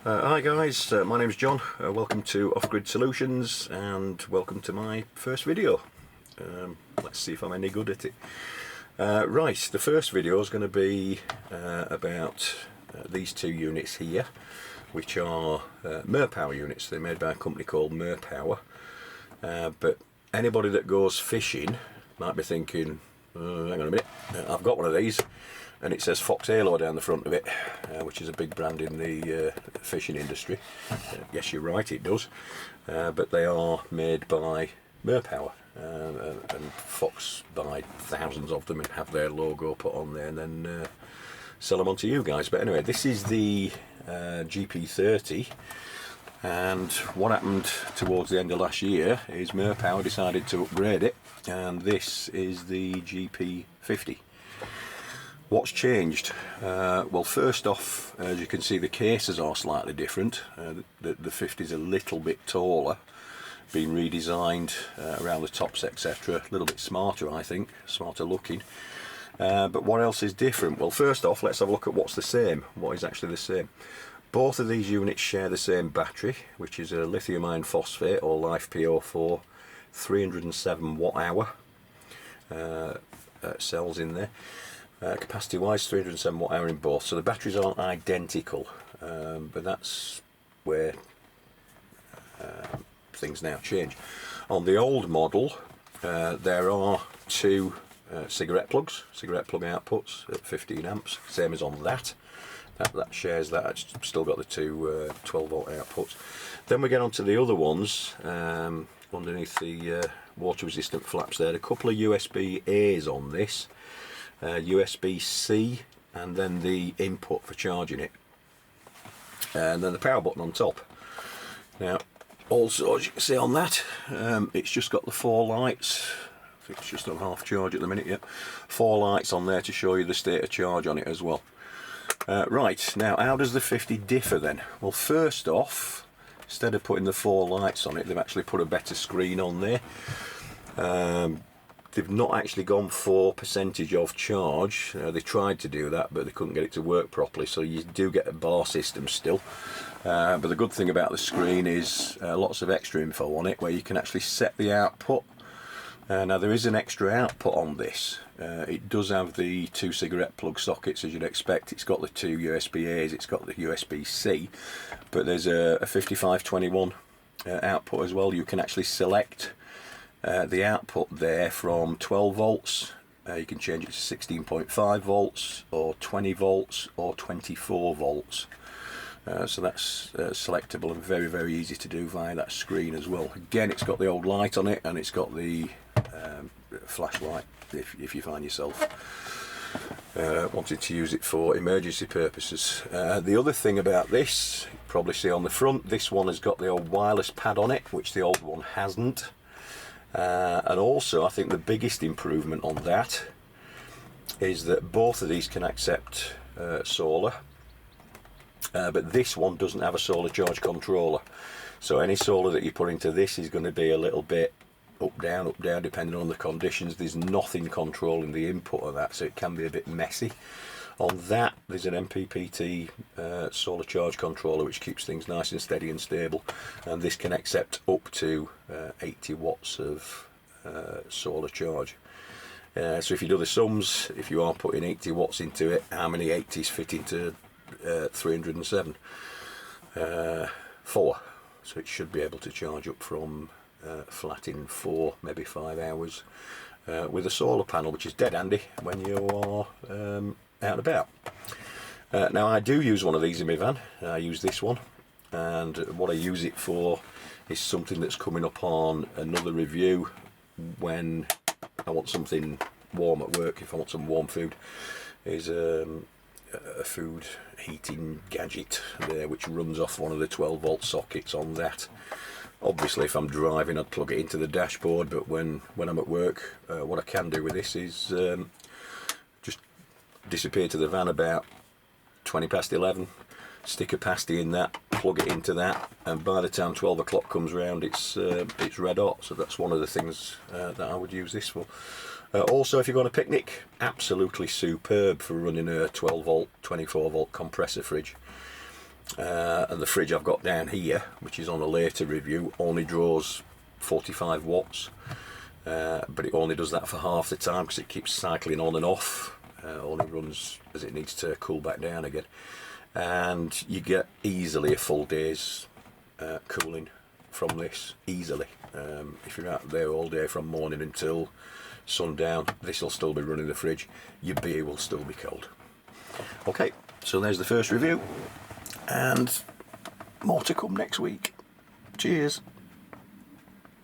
Hi guys, my name's John. Welcome to Off-Grid Solutions and welcome to my first video. Let's see if I'm any good at it. Right, the first video is going to be about these two units here, which are Merpower units. They're made by a company called Merpower. But anybody that goes fishing might be thinking, hang on a minute, I've got one of these. And it says Fox Halo down the front of it, which is a big brand in the fishing industry. Yes, you're right, it does. But they are made by Merpower, and Fox buy thousands of them and have their logo put on there and then sell them on to you guys. But anyway, this is the GP30, and what happened towards the end of last year is Merpower decided to upgrade it, and this is the GP50. What's changed? Well, first off, as you can see, the cases are slightly different. The 50 is a little bit taller, been redesigned around the tops, etc. A little bit smarter, I think, smarter looking. But what else is different? Well, first off, let's have a look at what's the same. What is actually the same? Both of these units share the same battery, which is a lithium iron phosphate or Lifepo4 307 watt-hour cells in there. Capacity wise, 307 watt-hour in both, so the batteries aren't identical, but that's where things now change. On the old model, there are two cigarette plug outputs at 15 amps, same as on that shares that. It's still got the two 12 volt outputs. Then we get on to the other ones, underneath the water resistant flaps there, a couple of USB-A's on this, USB-C, and then the input for charging it, and then the power button on top. Now also, as you can see on that, it's just got the 4 lights. I think it's just on half charge at the minute. Yet 4 lights on there to show you the state of charge on it as well. Right, now how does the 50 differ then? Well, first off, instead of putting the 4 lights on it, they've actually put a better screen on there. They've not actually gone for percentage of charge. They tried to do that, but they couldn't get it to work properly, so you do get a bar system still. But the good thing about the screen is lots of extra info on it, where you can actually set the output. Now there is an extra output on this. It does have the 2 cigarette plug sockets, as you'd expect. It's got the 2 USB-A's, it's got the USB-C, but there's a 5521 output as well. You can actually select the output there from 12 volts, you can change it to 16.5 volts or 20 volts or 24 volts. So that's selectable and very, very easy to do via that screen as well. Again, it's got the old light on it, and it's got the flashlight if you find yourself wanting to use it for emergency purposes. The other thing about this, you probably see on the front, this one has got the old wireless pad on it, which the old one hasn't. And also, I think the biggest improvement on that is that both of these can accept solar, but this one doesn't have a solar charge controller. So any solar that you put into this is going to be a little bit up down depending on the conditions. There's nothing controlling the input of that, so it can be a bit messy. On that, there's an MPPT solar charge controller, which keeps things nice and steady and stable, and this can accept up to 80 watts of solar charge. So if you do the sums, if you are putting 80 watts into it, how many 80s fit into 307? 4. So it should be able to charge up from flat in 4, maybe 5 hours with a solar panel, which is dead handy when you are out and about. Now I do use one of these in my van. I use this one, and what I use it for is something that's coming up on another review when I want something warm at work. If I want some warm food, is a food heating gadget there which runs off one of the 12 volt sockets on that. Obviously if I'm driving I'd plug it into the dashboard, but when I'm at work, what I can do with this is just disappear to the van about 20 past 11, stick a pasty in that, plug it into that, and by the time 12 o'clock comes round it's red hot. So that's one of the things that I would use this for. Also, if you're going on a picnic, absolutely superb for running a 12 volt, 24 volt compressor fridge. And the fridge I've got down here, which is on a later review, only draws 45 watts, but it only does that for half the time because it keeps cycling on and off, only runs as it needs to cool back down again, and you get easily a full day's cooling from this, easily. If you're out there all day from morning until sundown, this will still be running the fridge, your beer will still be cold. Okay, so there's the first review, and more to come next week. Cheers.